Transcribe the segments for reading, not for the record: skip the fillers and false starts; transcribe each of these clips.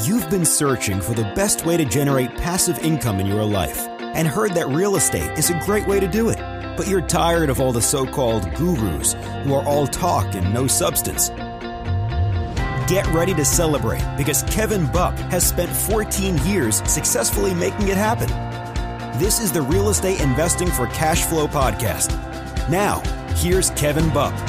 You've been searching for the best way to generate passive income in your life and heard that real estate is a great way to do it. But you're tired of all the so-called gurus who are all talk and no substance. Get ready to celebrate because Kevin Bupp has spent 14 years successfully making it happen. This is the Real Estate Investing for Cash Flow podcast. Now, here's Kevin Bupp.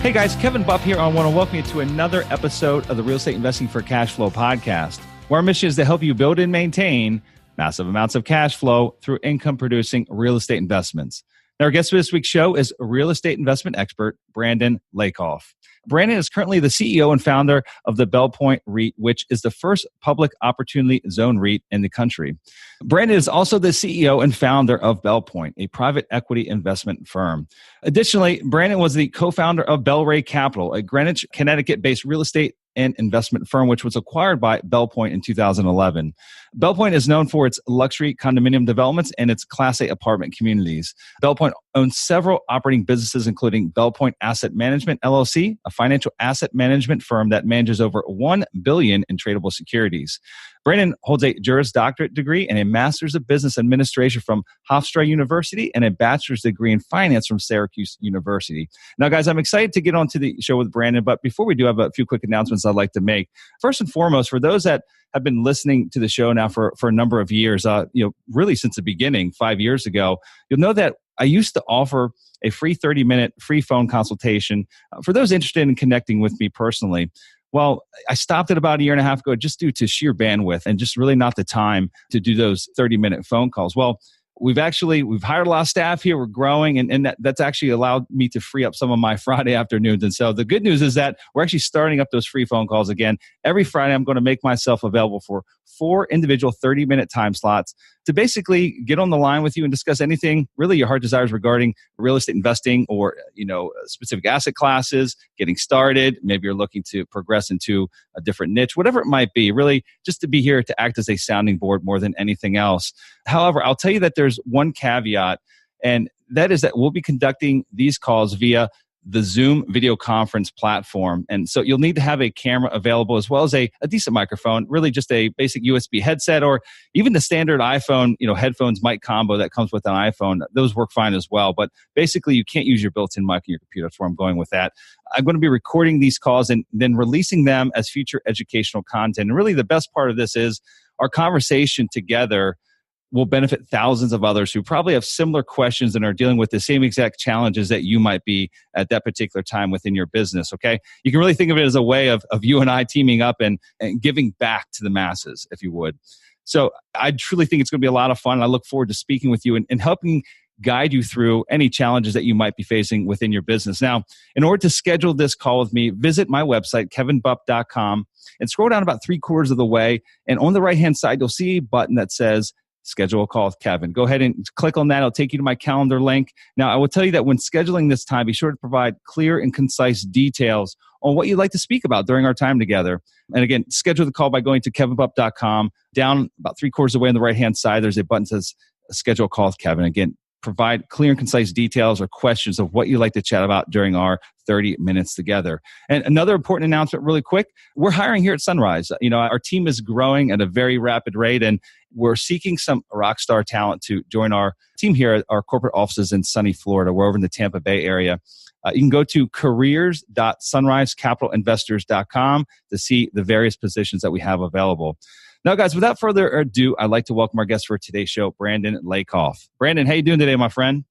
Hey guys, Kevin Bupp here. I want to welcome you to another episode of the Real Estate Investing for Cash Flow podcast, where our mission is to help you build and maintain massive amounts of cash flow through income-producing real estate investments. Now, our guest for this week's show is real estate investment expert, Brandon Lacoff. Brandon is currently the CEO and founder of the Belpointe REIT, which is the first public Opportunity Zone REIT in the country. Brandon is also the CEO and founder of Belpointe, a private equity investment firm. Additionally, Brandon was the co-founder of Belray Capital, a Greenwich, Connecticut-based real estate and investment firm, which was acquired by Belpointe in 2011. Belpointe is known for its luxury condominium developments and its Class A apartment communities. Belpointe owns several operating businesses, including Belpointe Asset Management, LLC, a financial asset management firm that manages over $1 billion in tradable securities. Brandon holds a Juris Doctorate degree and a Master's of Business Administration from Hofstra University and a Bachelor's degree in Finance from Syracuse University. Now, guys, I'm excited to get on to the show with Brandon, but before we do, I have a few quick announcements I'd like to make. First and foremost, for those that have been listening to the show now for a number of years, really since the beginning, 5 years ago, you'll know that I used to offer a free 30-minute free phone consultation for those interested in connecting with me personally. Well, I stopped it about a year and a half ago just due to sheer bandwidth and just really not the time to do those 30-minute phone calls. Well, we've hired a lot of staff here. We're growing, and that's actually allowed me to free up some of my Friday afternoons. And so the good news is that we're actually starting up those free phone calls again. Every Friday, I'm going to make myself available for 4 individual 30-minute time slots to basically get on the line with you and discuss anything really your heart desires regarding real estate investing or, specific asset classes, getting started. Maybe you're looking to progress into a different niche, whatever it might be, really just to be here to act as a sounding board more than anything else. However, I'll tell you that there's one caveat, and that is that we'll be conducting these calls via the Zoom video conference platform. And so you'll need to have a camera available as well as a decent microphone, really just a basic USB headset or even the standard iPhone, headphones mic combo that comes with an iPhone. Those work fine as well. But basically you can't use your built-in mic in your computer. That's where I'm going with that. I'm going to be recording these calls and then releasing them as future educational content. And really the best part of this is our conversation together will benefit thousands of others who probably have similar questions and are dealing with the same exact challenges that you might be at that particular time within your business, okay? You can really think of it as a way of you and I teaming up and giving back to the masses, if you would. So I truly think it's going to be a lot of fun. I look forward to speaking with you and helping guide you through any challenges that you might be facing within your business. Now, in order to schedule this call with me, visit my website, kevinbupp.com, and scroll down about 3/4 of the way. And on the right-hand side, you'll see a button that says schedule a call with Kevin. Go ahead and click on that. It'll take you to my calendar link. Now, I will tell you that when scheduling this time, be sure to provide clear and concise details on what you'd like to speak about during our time together. And again, schedule the call by going to kevinbupp.com. Down about 3/4 of the way on the right-hand side, there's a button that says schedule a call with Kevin. Again, provide clear and concise details or questions of what you'd like to chat about during our 30 minutes together. And another important announcement really quick, we're hiring here at Sunrise. Our team is growing at a very rapid rate, and we're seeking some rock star talent to join our team here at our corporate offices in sunny Florida. We're over in the Tampa Bay area. You can go to careers.sunrisecapitalinvestors.com to see the various positions that we have available. Now, guys, without further ado, I'd like to welcome our guest for today's show, Brandon Lacoff. Brandon, how you doing today, my friend?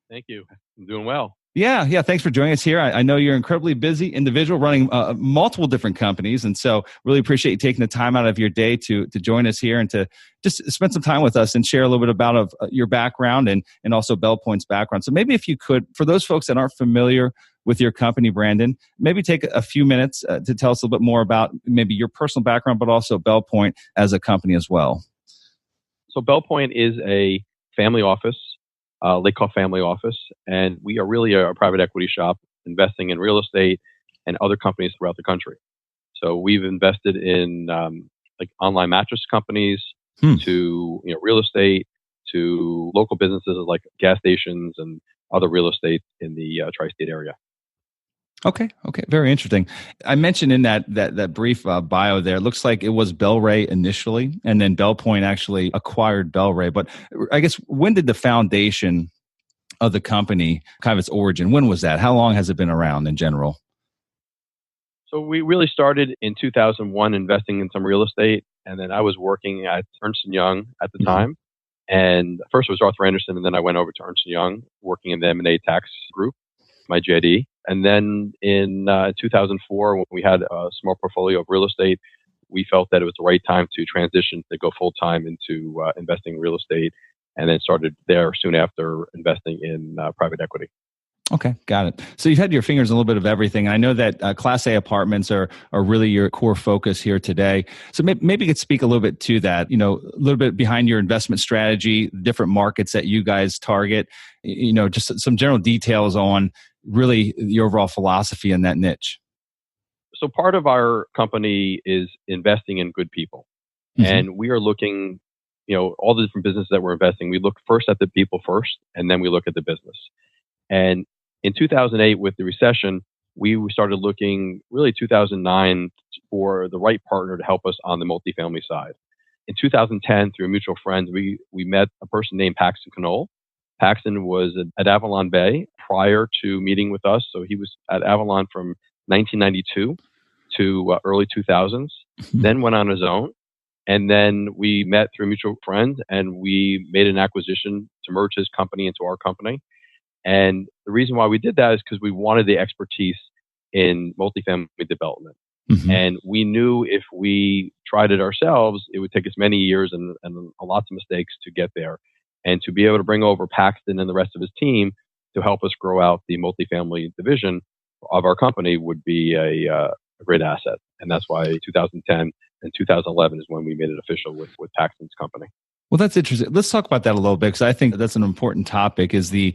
Thank you. I'm doing well. Yeah. Thanks for joining us here. I know you're an incredibly busy individual running multiple different companies. And so really appreciate you taking the time out of your day to join us here and to just spend some time with us and share a little bit about your background and also Belpointe's background. So maybe if you could, for those folks that aren't familiar with your company, Brandon, maybe take a few minutes to tell us a little bit more about maybe your personal background, but also Belpointe as a company as well. So Belpointe is a family office. Lacoff family office, and we are really a private equity shop investing in real estate and other companies throughout the country. So we've invested in online mattress companies to real estate, to local businesses like gas stations and other real estate in the tri-state area. Okay. Very interesting. I mentioned in that brief bio there, it looks like it was Belray initially, and then Belpointe actually acquired Belray. But I guess, when did the foundation of the company, kind of its origin, when was that? How long has it been around in general? So we really started in 2001 investing in some real estate. And then I was working at Ernst & Young at the time. And first it was Arthur Andersen, and then I went over to Ernst & Young, working in the M&A tax group, my JD. And then in 2004, when we had a small portfolio of real estate, we felt that it was the right time to transition to go full time into investing in real estate, and then started there soon after investing in private equity. Okay, got it. So you've had your fingers in a little bit of everything. I know that Class A apartments are really your core focus here today. So maybe you could speak a little bit to that, a little bit behind your investment strategy, different markets that you guys target, just some general details on really the overall philosophy in that niche. So part of our company is investing in good people. Mm-hmm. And we are looking, all the different businesses that we're investing, we look first at the people first, and then we look at the business. And in 2008, with the recession, we started looking really 2009 for the right partner to help us on the multifamily side. In 2010, through a mutual friend, we met a person named Paxton Knoll. Paxton was at Avalon Bay prior to meeting with us. So he was at Avalon from 1992 to early 2000s, then went on his own. And then we met through a mutual friend, and we made an acquisition to merge his company into our company. And the reason why we did that is because we wanted the expertise in multifamily development. Mm-hmm. And we knew if we tried it ourselves, it would take us many years and lots of mistakes to get there. And to be able to bring over Paxton and the rest of his team to help us grow out the multifamily division of our company would be a great asset. And that's why 2010 and 2011 is when we made it official with Paxton's company. Well, that's interesting. Let's talk about that a little bit, because I think that's an important topic, is the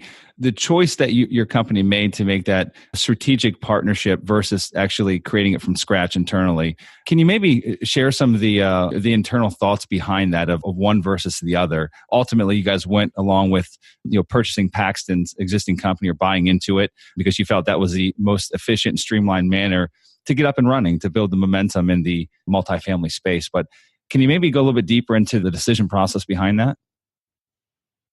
choice that your company made to make that strategic partnership versus actually creating it from scratch internally. Can you maybe share some of the internal thoughts behind that of one versus the other? Ultimately, you guys went along with purchasing Paxton's existing company or buying into it because you felt that was the most efficient and streamlined manner to get up and running, to build the momentum in the multifamily space. But can you maybe go a little bit deeper into the decision process behind that?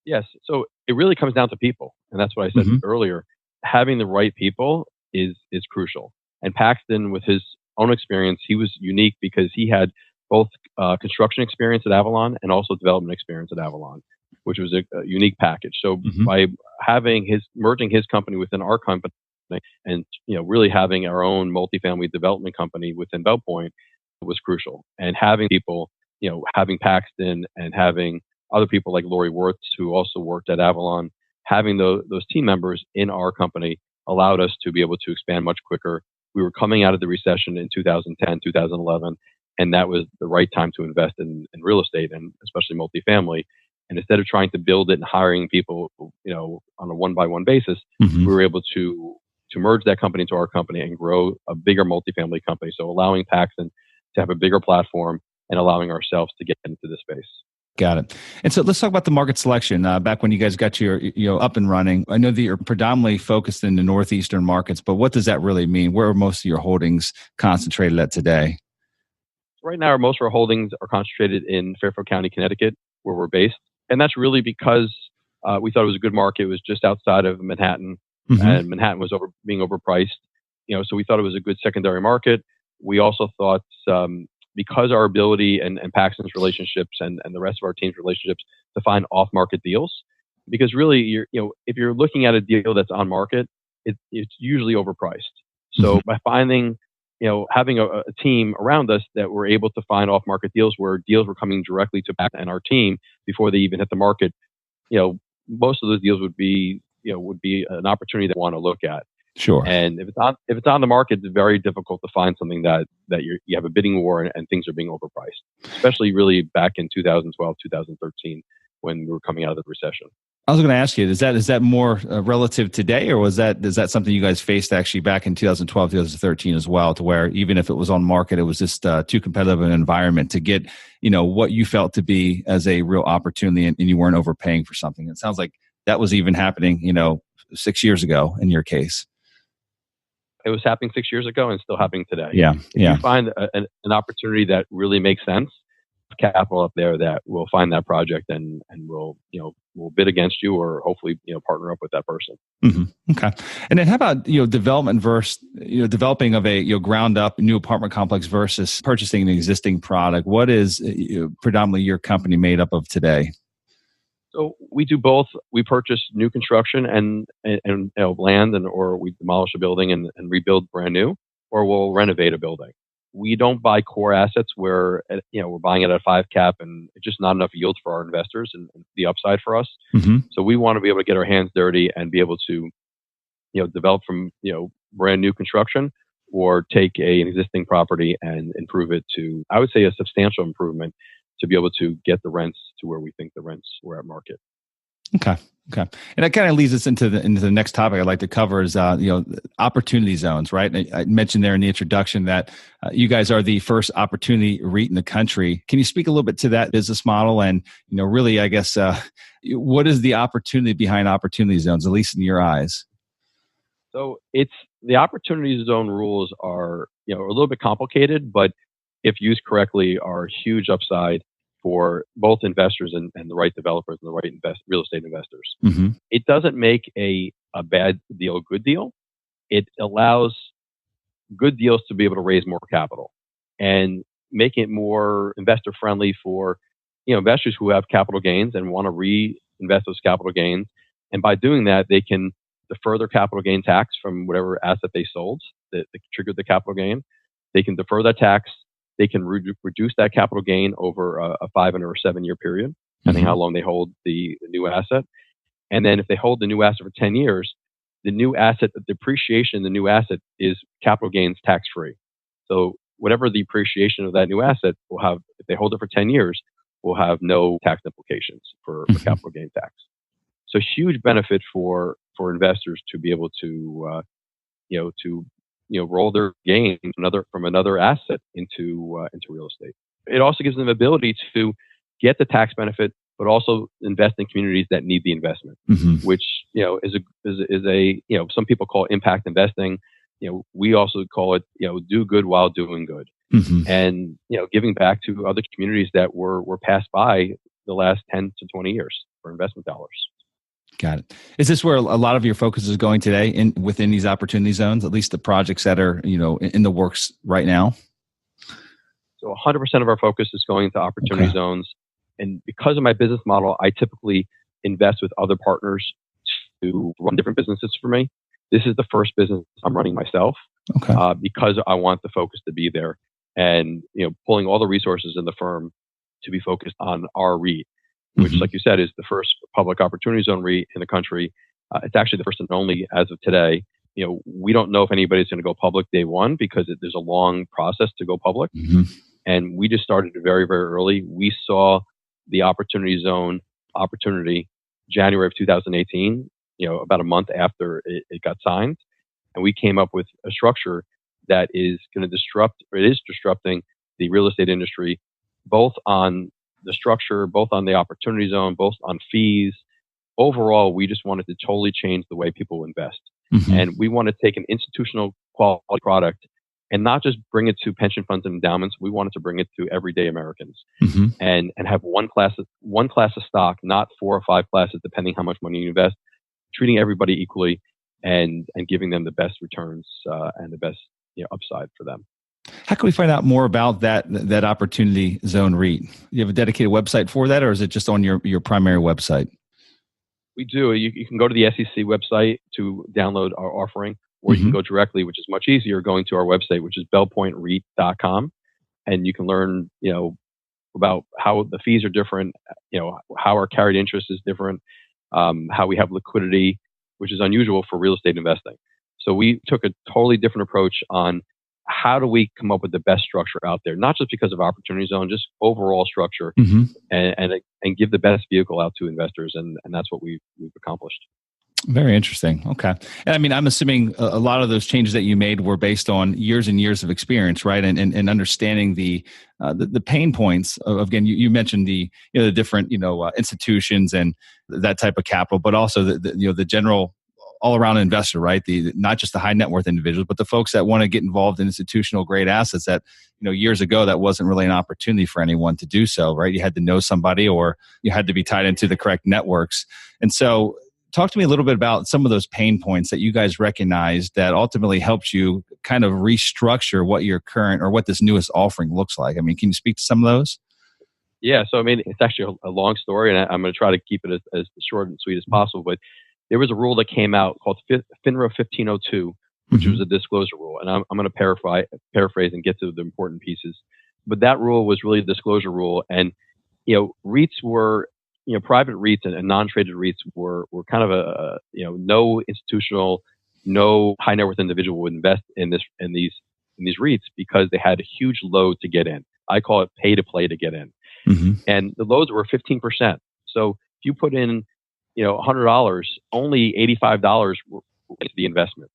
Yes. So it really comes down to people. And that's what I said earlier. Having the right people is crucial. And Paxton, with his own experience, he was unique because he had both construction experience at Avalon and also development experience at Avalon, which was a unique package. So by merging his company within our company and really having our own multifamily development company within Belpointe was crucial. And having people, having Paxton and having other people like Lori Wirtz, who also worked at Avalon, having those team members in our company allowed us to be able to expand much quicker. We were coming out of the recession in 2010, 2011, and that was the right time to invest in real estate, and especially multifamily. And instead of trying to build it and hiring people, on a one-by-one basis, we were able to merge that company into our company and grow a bigger multifamily company. So allowing Paxton to have a bigger platform and allowing ourselves to get into this space. Got it. And so let's talk about the market selection. Back when you guys got your up and running, I know that you're predominantly focused in the northeastern markets, but what does that really mean? Where are most of your holdings concentrated at today? Right now, most of our holdings are concentrated in Fairfield County, Connecticut, where we're based. And that's really because we thought it was a good market. It was just outside of Manhattan, and Manhattan was being overpriced. So we thought it was a good secondary market. We also thought because our ability and Paxton's relationships and the rest of our team's relationships to find off-market deals, because really, if you're looking at a deal that's on market, it's usually overpriced. So by finding, having a team around us that were able to find off-market deals where deals were coming directly to Paxton and our team before they even hit the market, most of those deals would be an opportunity that we want to look at. Sure. And if it's on the market, it's very difficult to find something that you have a bidding war and things are being overpriced, especially really back in 2012, 2013, when we were coming out of the recession. I was going to ask you, is that more relative today, or is that something you guys faced actually back in 2012, 2013 as well, to where even if it was on market, it was just too competitive an environment to get, what you felt to be as a real opportunity, and you weren't overpaying for something? It sounds like that was even happening, 6 years ago in your case. It was happening 6 years ago and still happening today. Yeah. If you find an opportunity that really makes sense, capital up there that will find that project and will bid against you or hopefully partner up with that person. Mm-hmm. Okay. And then how about development versus developing of a ground up new apartment complex versus purchasing an existing product? What is predominantly your company made up of today? So we do both. We purchase new construction and land, or we demolish a building and rebuild brand new, or we'll renovate a building. We don't buy core assets where we're buying it at a 5 cap and it's just not enough yield for our investors and the upside for us. Mm-hmm. So we want to be able to get our hands dirty and be able to develop from brand new construction or take an existing property and improve it to, I would say, a substantial improvement to be able to get the rents to where we think the rents were at market. Okay. And that kind of leads us into the next topic I'd like to cover is opportunity zones, right? I mentioned there in the introduction that you guys are the first opportunity REIT in the country. Can you speak a little bit to that business model and really, I guess, what is the opportunity behind opportunity zones, at least in your eyes? So it's the opportunity zone rules are a little bit complicated, but if used correctly, are huge upside for both investors and the right developers and the right real estate investors. Mm-hmm. It doesn't make a bad deal a good deal. It allows good deals to be able to raise more capital and make it more investor friendly for investors who have capital gains and want to reinvest those capital gains. And by doing that, they can defer their capital gain tax from whatever asset they sold that triggered the capital gain. They can defer that tax. They can reduce that capital gain over a 5 or 7 year period, depending how long they hold the new asset. And then if they hold the new asset for 10 years, the new asset, the depreciation in the new asset is capital gains tax free. So whatever the appreciation of that new asset will have, if they hold it for 10 years, will have no tax implications for capital gain tax. So huge benefit for investors to be able to roll their gain from another asset into real estate. It also gives them the ability to get the tax benefit, but also invest in communities that need the investment, which is a some people call it impact investing. We also call it do good while doing good, and giving back to other communities that were passed by the last 10 to 20 years for investment dollars. Got it. Is this where a lot of your focus is going today within these opportunity zones, at least the projects that are, in the works right now? So 100% of our focus is going into opportunity zones. And because of my business model, I typically invest with other partners to run different businesses for me. This is the first business I'm running myself because I want the focus to be there and, pulling all the resources in the firm to be focused on our REIT, which, like you said, is the first public opportunity zone REIT in the country. It's actually the first and only as of today. We don't know if anybody's going to go public day one because there's a long process to go public. And we just started very, very early. We saw the opportunity zone opportunity January of 2018, about a month after it got signed. And we came up with a structure that is going to disrupting the real estate industry, both on the structure, both on the opportunity zone, both on fees. Overall, we just wanted to totally change the way people invest. And we want to take an institutional quality product and not just bring it to pension funds and endowments. We wanted to bring it to everyday Americans and have one class of stock, not 4 or 5 classes, depending how much money you invest, treating everybody equally and giving them the best returns and the best upside for them. How can we find out more about that Opportunity Zone REIT? You have a dedicated website for that, or is it just on your primary website? We do. You can go to the SEC website to download our offering, or you can go directly, which is much easier, going to our website, which is belpointereit.com, and you can learn, about how the fees are different, how our carried interest is different, how we have liquidity, which is unusual for real estate investing. So we took a totally different approach on how do we come up with the best structure out there, not just because of opportunity zone, just overall structure, and give the best vehicle out to investors, and that's what we've accomplished. Very interesting. Okay. And I mean, I'm assuming a lot of those changes that you made were based on years and years of experience, right? And understanding the pain points of, again, you mentioned the different, institutions and that type of capital, but also the general all-around investor, right? Not just the high net worth individuals, but the folks that want to get involved in institutional grade assets that, years ago, that wasn't really an opportunity for anyone to do so, right? You had to know somebody or you had to be tied into the correct networks. And so talk to me a little bit about some of those pain points that you guys recognized that ultimately helped you kind of restructure what your current or what this newest offering looks like. I mean, can you speak to some of those? Yeah, so it's actually a long story, and I'm going to try to keep it as short and sweet as possible. But there was a rule that came out called FINRA 1502, which was a disclosure rule. And I'm going to paraphrase and get to the important pieces. But that rule was really a disclosure rule. And, REITs were, private REITs and non-traded REITs were kind of no institutional, no high net worth individual would invest in these REITs because they had a huge load to get in. I call it pay to play to get in. Mm-hmm. And the loads were 15%. So if you put in, $100, only $85 was the investment.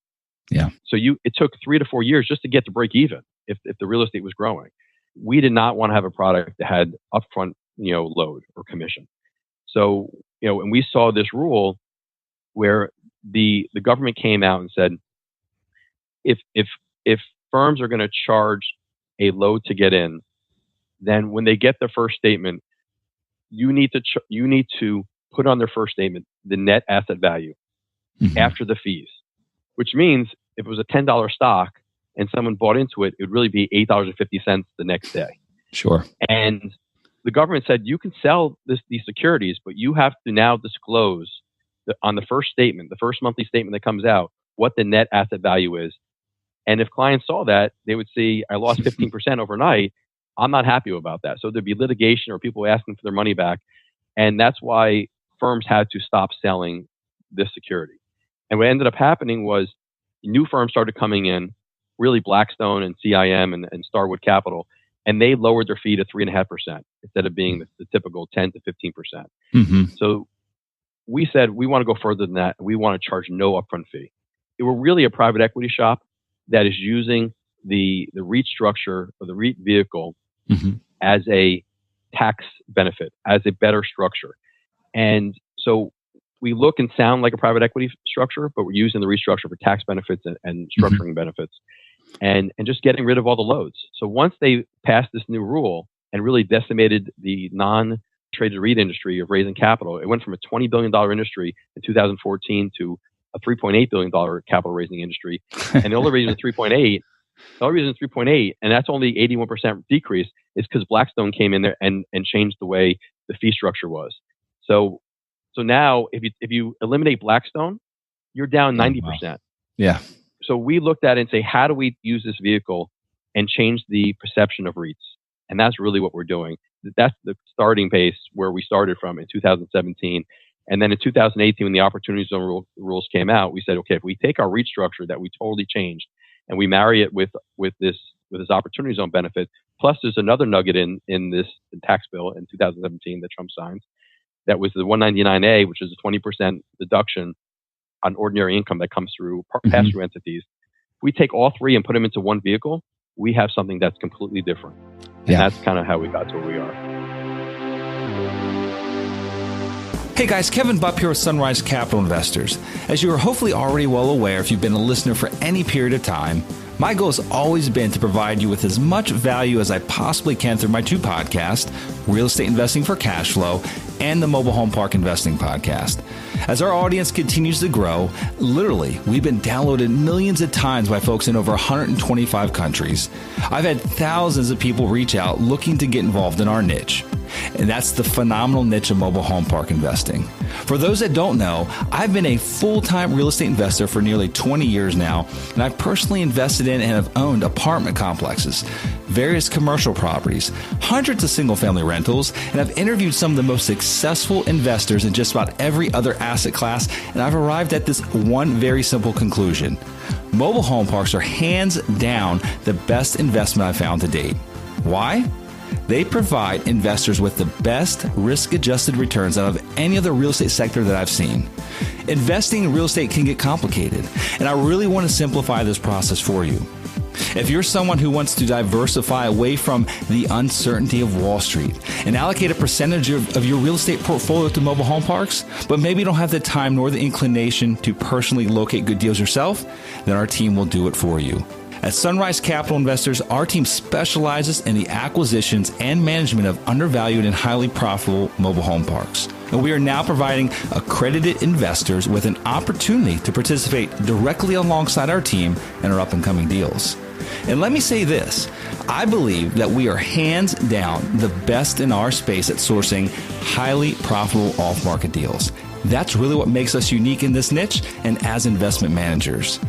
Yeah. So it took 3 to 4 years just to get to break even if the real estate was growing. We did not want to have a product that had upfront, load or commission. So, and we saw this rule where the government came out and said, if firms are going to charge a load to get in, then when they get their first statement, you need to put on their first statement the net asset value after the fees, which means if it was a $10 stock and someone bought into it, it would really be $8.50 the next day. Sure. And the government said you can sell these securities, but you have to now disclose on the first statement, the first monthly statement that comes out, what the net asset value is. And if clients saw that, they would see, I lost 15% overnight. I'm not happy about that. So there'd be litigation or people asking for their money back. And that's why firms had to stop selling this security. And what ended up happening was new firms started coming in, really Blackstone and CIM and Starwood Capital, and they lowered their fee to 3.5% instead of being the typical 10 to 15%. Mm-hmm. So we said, we want to go further than that. We want to charge no upfront fee. We're really a private equity shop that is using the REIT structure or the REIT vehicle as a tax benefit, as a better structure. And so we look and sound like a private equity structure, but we're using the REIT structure for tax benefits and structuring benefits and just getting rid of all the loads. So once they passed this new rule and really decimated the non-traded REIT industry of raising capital, it went from a $20 billion industry in 2014 to a $3.8 billion capital raising industry. And the only reason it's 3.8, and that's only 81% decrease, is because Blackstone came in there and changed the way the fee structure was. So now if you eliminate Blackstone, you're down 90%. Wow. Yeah. So we looked at it and say, how do we use this vehicle and change the perception of REITs? And that's really what we're doing. That's the starting base where we started from in 2017. And then in 2018, when the Opportunity Zone rules came out, we said, okay, if we take our REIT structure that we totally changed and we marry it with this Opportunity Zone benefit, plus there's another nugget in this tax bill in 2017 that Trump signed, that was the 199A, which is a 20% deduction on ordinary income that comes through pass-through entities. If we take all three and put them into one vehicle, we have something that's completely different. And that's kind of how we got to where we are. Hey guys, Kevin Bupp here with Sunrise Capital Investors. As you are hopefully already well aware if you've been a listener for any period of time, my goal has always been to provide you with as much value as I possibly can through my two podcasts, Real Estate Investing for Cash Flow and the Mobile Home Park Investing Podcast. As our audience continues to grow, literally, we've been downloaded millions of times by folks in over 125 countries. I've had thousands of people reach out looking to get involved in our niche. And that's the phenomenal niche of mobile home park investing. For those that don't know, I've been a full-time real estate investor for nearly 20 years now, and I've personally invested in and have owned apartment complexes, various commercial properties, hundreds of single-family rentals, and I've interviewed some of the most successful investors in just about every other asset class, and I've arrived at this one very simple conclusion. Mobile home parks are hands down the best investment I've found to date. Why? They provide investors with the best risk-adjusted returns out of any other real estate sector that I've seen. Investing in real estate can get complicated, and I really want to simplify this process for you. If you're someone who wants to diversify away from the uncertainty of Wall Street and allocate a percentage of your real estate portfolio to mobile home parks, but maybe you don't have the time nor the inclination to personally locate good deals yourself, then our team will do it for you. At Sunrise Capital Investors, our team specializes in the acquisitions and management of undervalued and highly profitable mobile home parks. And we are now providing accredited investors with an opportunity to participate directly alongside our team in our up-and-coming deals. And let me say this, I believe that we are hands down the best in our space at sourcing highly profitable off-market deals. That's really what makes us unique in this niche and as investment managers.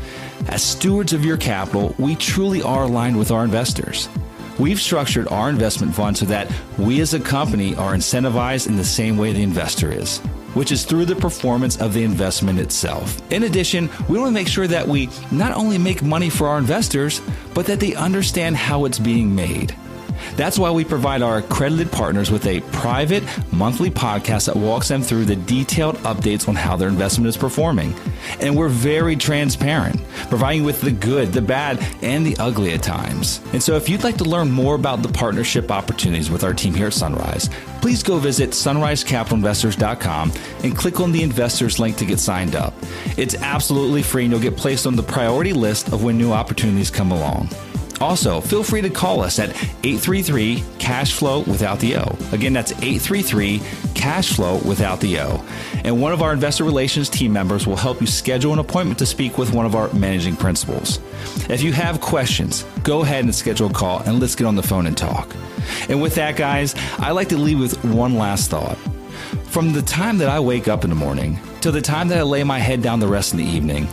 As stewards of your capital, we truly are aligned with our investors. We've structured our investment fund so that we as a company are incentivized in the same way the investor is, which is through the performance of the investment itself. In addition, we want to make sure that we not only make money for our investors, but that they understand how it's being made. That's why we provide our accredited partners with a private monthly podcast that walks them through the detailed updates on how their investment is performing. And we're very transparent, providing you with the good, the bad, and the ugly at times. And so if you'd like to learn more about the partnership opportunities with our team here at Sunrise, please go visit sunrisecapitalinvestors.com and click on the investors link to get signed up. It's absolutely free and you'll get placed on the priority list of when new opportunities come along. Also, feel free to call us at 833-CASH-FLOW without the O. Again, that's 833-CASH-FLOW without the O. And one of our investor relations team members will help you schedule an appointment to speak with one of our managing principals. If you have questions, go ahead and schedule a call and let's get on the phone and talk. And with that, guys, I like to leave with one last thought. From the time that I wake up in the morning to the time that I lay my head down the rest of the evening,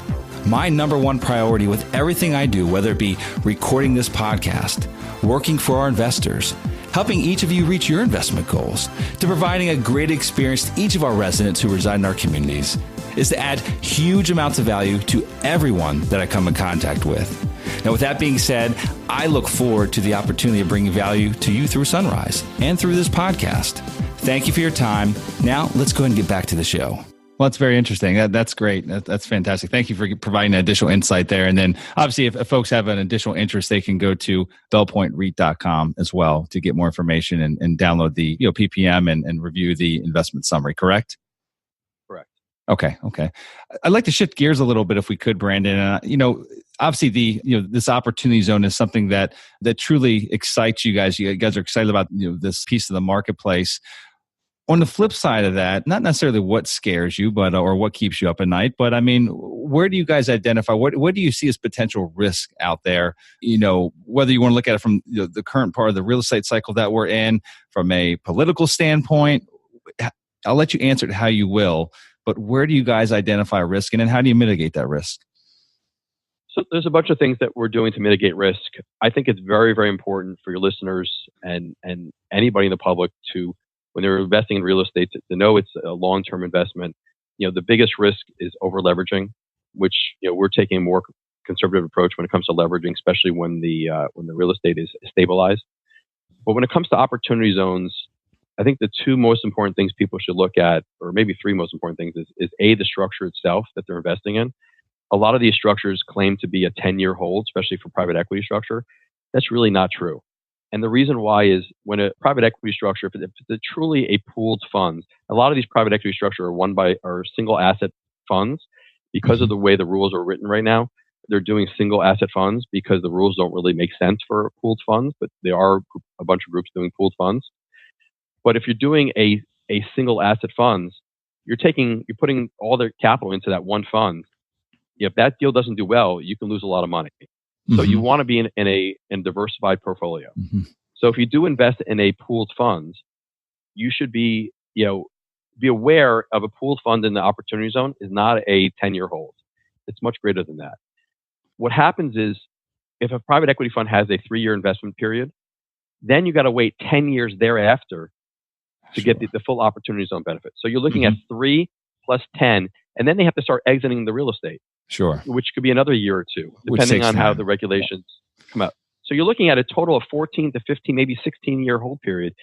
my number one priority with everything I do, whether it be recording this podcast, working for our investors, helping each of you reach your investment goals, to providing a great experience to each of our residents who reside in our communities, is to add huge amounts of value to everyone that I come in contact with. Now, with that being said, I look forward to the opportunity of bringing value to you through Sunrise and through this podcast. Thank you for your time. Now, let's go ahead and get back to the show. Well, that's very interesting. That's great. That's fantastic. Thank you for providing additional insight there. And then obviously, if folks have an additional interest, they can go to belpointereit.com as well to get more information and download the PPM and review the investment summary, correct? Correct. Okay. I'd like to shift gears a little bit if we could, Brandon. Obviously this opportunity zone is something that truly excites you guys. You guys are excited about this piece of the marketplace. On the flip side of that, not necessarily what scares you, but or what keeps you up at night, but I mean, where do you guys identify? What do you see as potential risk out there? Whether you want to look at it from the current part of the real estate cycle that we're in, from a political standpoint, I'll let you answer it how you will. But where do you guys identify risk, and then how do you mitigate that risk? So there's a bunch of things that we're doing to mitigate risk. I think it's very, very important for your listeners and anybody in the public to, when they're investing in real estate, to know it's a long-term investment. The biggest risk is over-leveraging, which we're taking a more conservative approach when it comes to leveraging, especially when the real estate is stabilized. But when it comes to opportunity zones, I think the two most important things people should look at, or maybe three most important things, is A, the structure itself that they're investing in. A lot of these structures claim to be a 10-year hold, especially for private equity structure. That's really not true. And the reason why is when a private equity structure, if it's truly a pooled fund, a lot of these private equity structures are single asset funds. Because of the way the rules are written right now, they're doing single asset funds because the rules don't really make sense for pooled funds, but there are a bunch of groups doing pooled funds. But if you're doing a single asset funds, you're putting all their capital into that one fund. If that deal doesn't do well, you can lose a lot of money. So you want to be in a diversified portfolio. So if you do invest in a pooled fund, you should be aware of a pooled fund in the opportunity zone is not a 10-year hold. It's much greater than that. What happens is if a private equity fund has a 3-year investment period, then you got to wait 10 years thereafter to get the full opportunity zone benefit. So you're looking at 3 plus 10, and then they have to start exiting the real estate. Sure. Which could be another year or two, depending on how the regulations come out. So you're looking at a total of 14 to 15, maybe 16-year hold period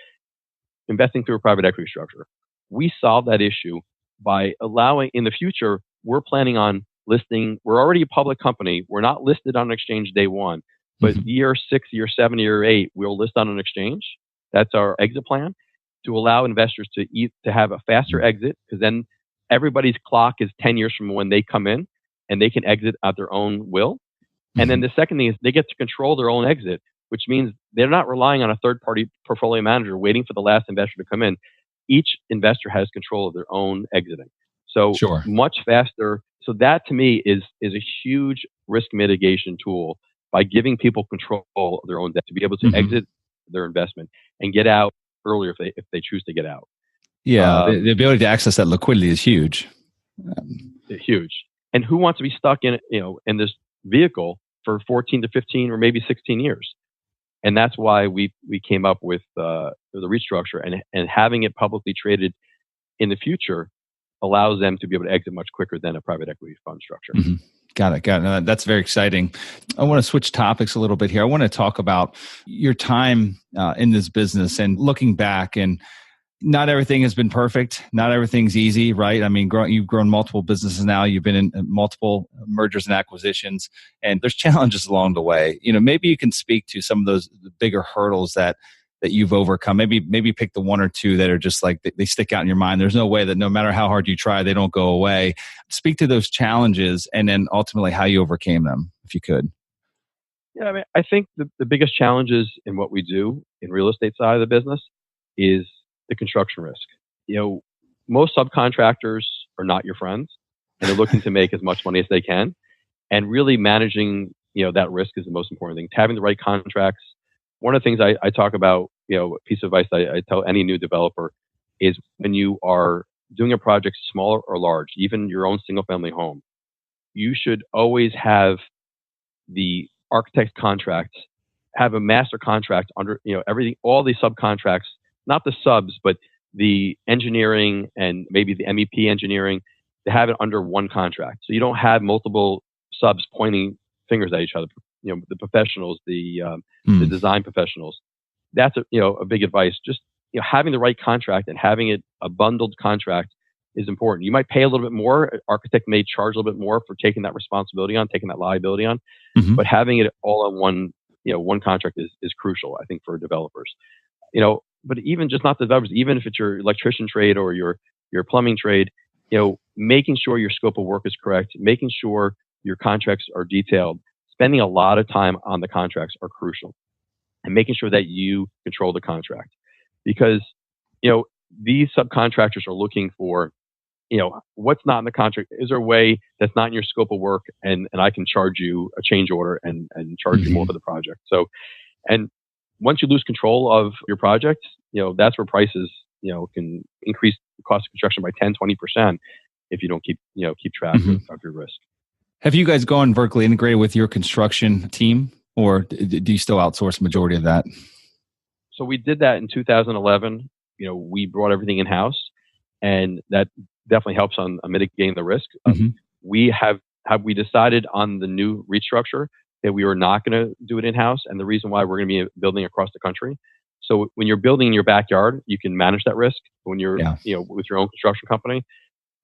investing through a private equity structure. We solve that issue by allowing, in the future, we're planning on listing, we're already a public company. We're not listed on an exchange day one, But year 6, year 7, year 8, we'll list on an exchange. That's our exit plan, to allow investors to have a faster exit, because then everybody's clock is 10 years from when they come in, and they can exit at their own will. And then the second thing is they get to control their own exit, which means they're not relying on a third-party portfolio manager waiting for the last investor to come in. Each investor has control of their own exiting. So much faster. So that to me is a huge risk mitigation tool, by giving people control of their own debt to be able to exit their investment and get out earlier if they choose to get out. Yeah, the ability to access that liquidity is huge. Huge. And who wants to be stuck in this vehicle for 14 to 15 or maybe 16 years? And that's why we came up with the REIT structure, and having it publicly traded in the future allows them to be able to exit much quicker than a private equity fund structure. Got it. No, that's very exciting. I want to switch topics a little bit here. I want to talk about your time in this business and looking back. And not everything has been perfect. Not everything's easy, right? I mean, you've grown multiple businesses now. You've been in multiple mergers and acquisitions, and there's challenges along the way. Maybe you can speak to some of those bigger hurdles that you've overcome. Maybe pick the one or two that are just like they stick out in your mind. There's no way that no matter how hard you try, they don't go away. Speak to those challenges, and then ultimately how you overcame them, if you could. Yeah, I mean, I think the biggest challenges in what we do in real estate side of the business is the construction risk. Most subcontractors are not your friends, and they're looking to make as much money as they can. And really managing, that risk is the most important thing. Having the right contracts. One of the things I talk about, a piece of advice I tell any new developer is, when you are doing a project, small or large, even your own single family home, you should always have the architect contract, have a master contract under, everything, all the subcontracts, not the subs, but the engineering and maybe the MEP engineering, to have it under one contract. So you don't have multiple subs pointing fingers at each other. The professionals, the design professionals. That's a big advice. Just having the right contract and having it a bundled contract is important. You might pay a little bit more. An architect may charge a little bit more for taking that responsibility on, taking that liability on. But having it all on one contract is crucial, I think, for developers. But even just not developers, even if it's your electrician trade or your plumbing trade, making sure your scope of work is correct, making sure your contracts are detailed, spending a lot of time on the contracts are crucial, and making sure that you control the contract, because these subcontractors are looking for what's not in the contract. Is there a way that's not in your scope of work, and I can charge you a change order and charge you more for the project? So, and once you lose control of your project, that's where prices can increase the cost of construction by 10-20% if you don't keep track of your risk. Have you guys gone vertically integrated with your construction team, or do you still outsource the majority of that? So we did that in 2011. We brought everything in house, and that definitely helps on mitigating the risk. We decided on the new REIT structure that we were not going to do it in house, and the reason why, we're going to be building across the country. So when you're building in your backyard, you can manage that risk when you're with your own construction company.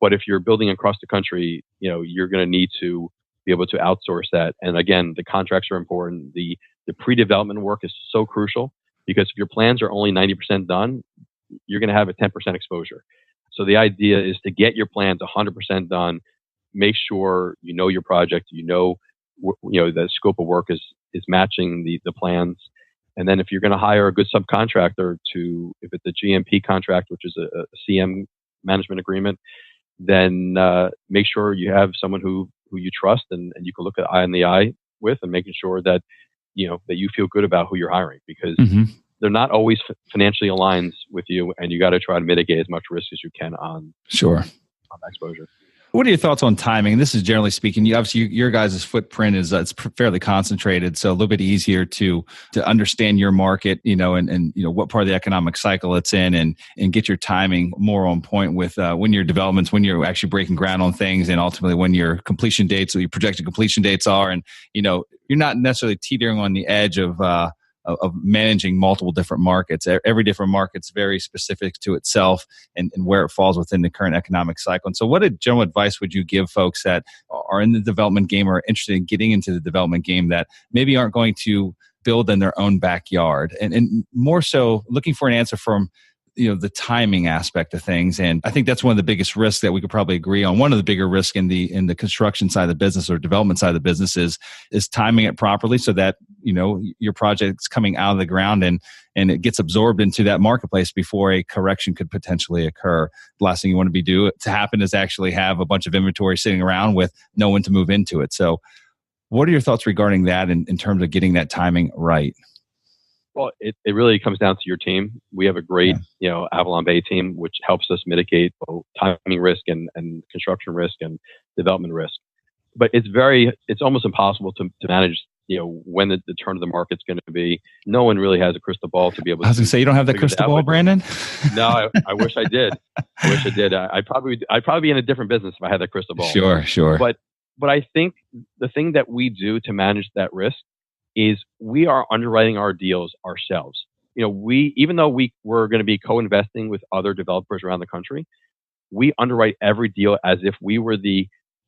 But if you're building across the country, you're going to need to be able to outsource that. And again, the contracts are important. The pre-development work is so crucial, because if your plans are only 90% done, you're going to have a 10% exposure. So the idea is to get your plans 100% done, make sure your project, the scope of work is matching the plans. And then if you're going to hire a good subcontractor if it's a GMP contract, which is a CM management agreement, then make sure you have someone who you trust and you can look at eye in the eye with, and making sure that that you feel good about who you're hiring, because they're not always financially aligned with you, and you got to try to mitigate as much risk as you can on exposure. What are your thoughts on timing? This is generally speaking. Obviously, your guys' footprint is it's fairly concentrated, so a little bit easier to understand your market, and what part of the economic cycle it's in, and get your timing more on point with when your developments, when you're actually breaking ground on things, and ultimately when your completion dates or your projected completion dates are, and you're not necessarily teetering on the edge of of managing multiple different markets. Every different market's very specific to itself and where it falls within the current economic cycle. And so what general advice would you give folks that are in the development game or are interested in getting into the development game that maybe aren't going to build in their own backyard and more so looking for an answer from the timing aspect of things? And I think that's one of the biggest risks that we could probably agree on. One of the bigger risks in the construction side of the business or development side of the business is timing it properly so that your project's coming out of the ground and it gets absorbed into that marketplace before a correction could potentially occur. The last thing you want to happen is actually have a bunch of inventory sitting around with no one to move into it. So what are your thoughts regarding that in terms of getting that timing right? Well, it really comes down to your team. We have a great, Avalon Bay team, which helps us mitigate both timing risk and construction risk and development risk. But it's almost impossible to manage, when the turn of the market's going to be. No one really has a crystal ball to be able to. I was going to say, you don't have that crystal ball, Brandon? No, I wish I did. I'd probably be in a different business if I had that crystal ball. Sure. But I think the thing that we do to manage that risk is we are underwriting our deals ourselves. Even though we're going to be co-investing with other developers around the country, we underwrite every deal as if we were the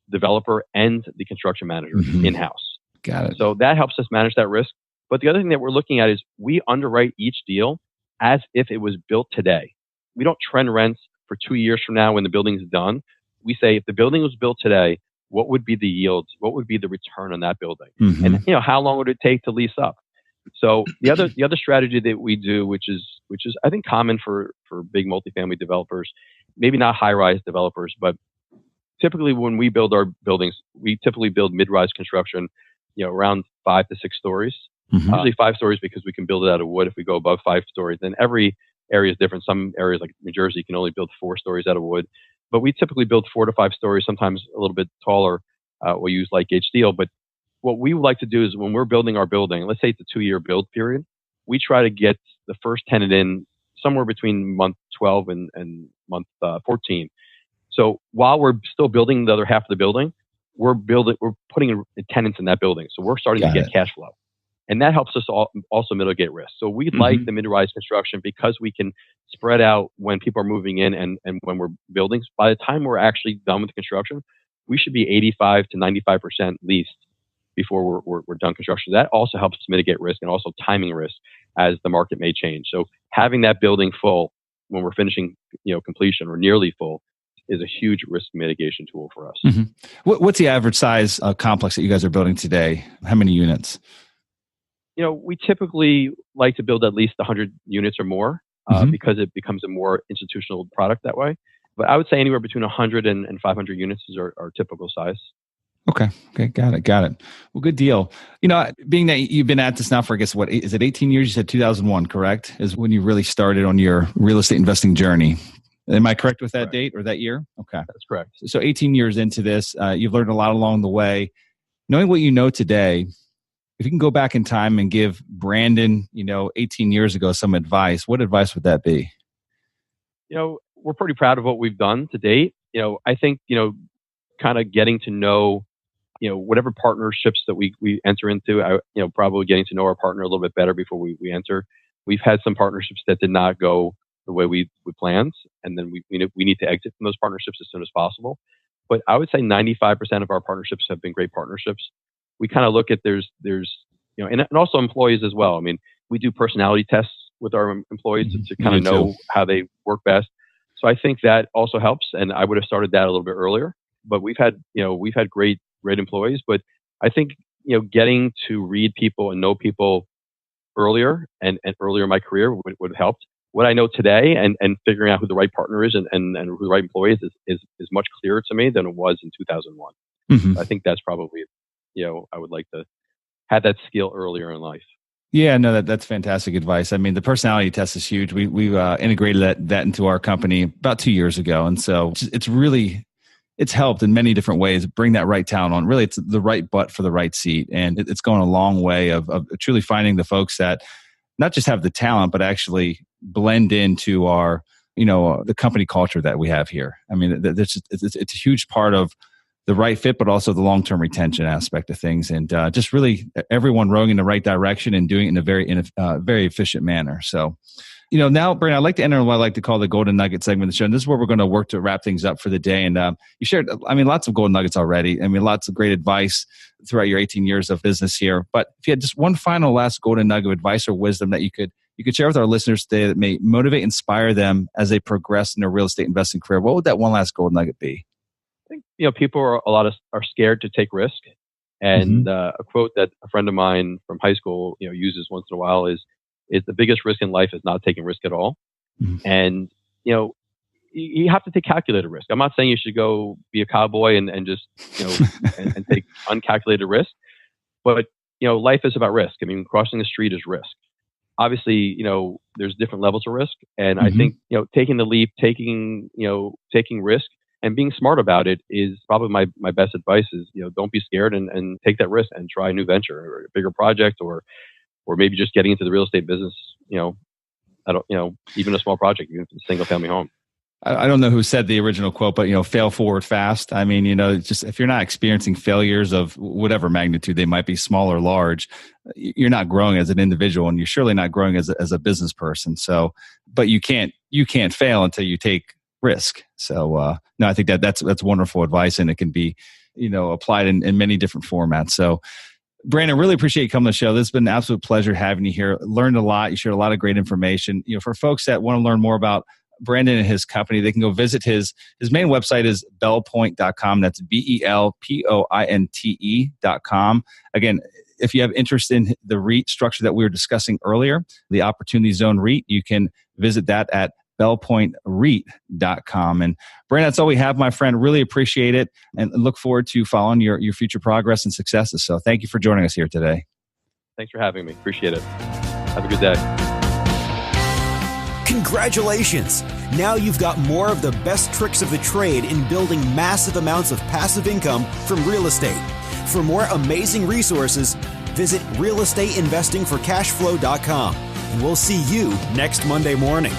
developer and the construction manager in-house. Got it. So that helps us manage that risk. But the other thing that we're looking at is we underwrite each deal as if it was built today. We don't trend rents for 2 years from now when the building's done. We say if the building was built today, what would be the yields? What would be the return on that building? And how long would it take to lease up? So the other strategy that we do, which is I think common for big multifamily developers, maybe not high-rise developers, but typically when we build our buildings, we typically build mid-rise construction, around 5 to 6 stories. Usually 5 stories because we can build it out of wood. If we go above 5 stories, then every area is different. Some areas like New Jersey can only build 4 stories out of wood. But we typically build 4 to 5 stories, sometimes a little bit taller. We use light gauge steel. But what we would like to do is when we're building our building, let's say it's a 2-year build period, we try to get the first tenant in somewhere between month 12 and month 14. So while we're still building the other half of the building, we're putting in tenants in that building. So we're starting to get cash flow. And that helps us also mitigate risk. So we like the mid-rise construction because we can spread out when people are moving in and when we're building. By the time we're actually done with the construction, we should be 85 to 95% leased before we're done construction. That also helps to mitigate risk and also timing risk as the market may change. So having that building full when we're finishing completion or nearly full is a huge risk mitigation tool for us. What's the average size complex that you guys are building today? How many units? We typically like to build at least 100 units or more because it becomes a more institutional product that way. But I would say anywhere between 100 and 500 units is our typical size. Okay. Got it. Well, good deal. Being that you've been at this now for, I guess, what, is it 18 years? You said 2001, correct? Is when you really started on your real estate investing journey. Am I correct with that date or that year? Okay. That's correct. So 18 years into this, you've learned a lot along the way. Knowing what you know today, if you can go back in time and give Brandon, 18 years ago, some advice, what advice would that be? We're pretty proud of what we've done to date. I think, kind of getting to know, whatever partnerships that we enter into, probably getting to know our partner a little bit better before we enter. We've had some partnerships that did not go the way we planned, and then we need to exit from those partnerships as soon as possible. But I would say 95% of our partnerships have been great partnerships. We kind of look at there's and also employees as well. I mean, we do personality tests with our employees to kind of know how they work best. So I think that also helps. And I would have started that a little bit earlier. But we've had great employees. But I think getting to read people and know people earlier and earlier in my career would have helped. What I know today and figuring out who the right partner is and who the right employee is much clearer to me than it was in 2001. I think that's probably I would like to have that skill earlier in life. Yeah, no, that's fantastic advice. I mean, the personality test is huge. We've integrated that into our company about 2 years ago. And so it's helped in many different ways, bring that right talent on. Really, it's the right butt for the right seat. And it's going a long way of truly finding the folks that not just have the talent, but actually blend into our, the company culture that we have here. I mean, it's a huge part of the right fit, but also the long-term retention aspect of things, and just really everyone rowing in the right direction and doing it in a very efficient manner. So, now, Brandon, I'd like to enter what I like to call the Golden Nugget segment of the show. And this is where we're going to work to wrap things up for the day. And you shared, lots of Golden Nuggets already. Lots of great advice throughout your 18 years of business here. But if you had just one final last Golden Nugget of advice or wisdom that you could share with our listeners today that may motivate, inspire them as they progress in their real estate investing career, what would that one last Golden Nugget be? I think, people are scared to take risk. And a quote that a friend of mine from high school, uses once in a while is the biggest risk in life is not taking risk at all. And, you have to take calculated risk. I'm not saying you should go be a cowboy and just, and take uncalculated risk. But, life is about risk. Crossing the street is risk. Obviously, there's different levels of risk. And I think, taking the leap, taking risk and being smart about it is probably my best advice is, don't be scared and take that risk and try a new venture or a bigger project or maybe just getting into the real estate business, even a small project, even if it's a single family home. I don't know who said the original quote, but, fail forward fast. Just if you're not experiencing failures of whatever magnitude they might be, small or large, you're not growing as an individual, and you're surely not growing as a business person. So, but you can't fail until you take risk. So, no, I think that's wonderful advice, and it can be, applied in many different formats. So, Brandon, really appreciate you coming to the show. This has been an absolute pleasure having you here. Learned a lot. You shared a lot of great information. For folks that want to learn more about Brandon and his company, they can go visit his main website is belpointe.com. That's BELPOINTE.com. Again, if you have interest in the REIT structure that we were discussing earlier, the Opportunity Zone REIT, you can visit that at belpointereit.com. And Brandon, that's all we have, my friend. Really appreciate it and look forward to following your future progress and successes. So thank you for joining us here today. Thanks for having me. Appreciate it. Have a good day. Congratulations! Now you've got more of the best tricks of the trade in building massive amounts of passive income from real estate. For more amazing resources, visit realestateinvestingforcashflow.com. And we'll see you next Monday morning.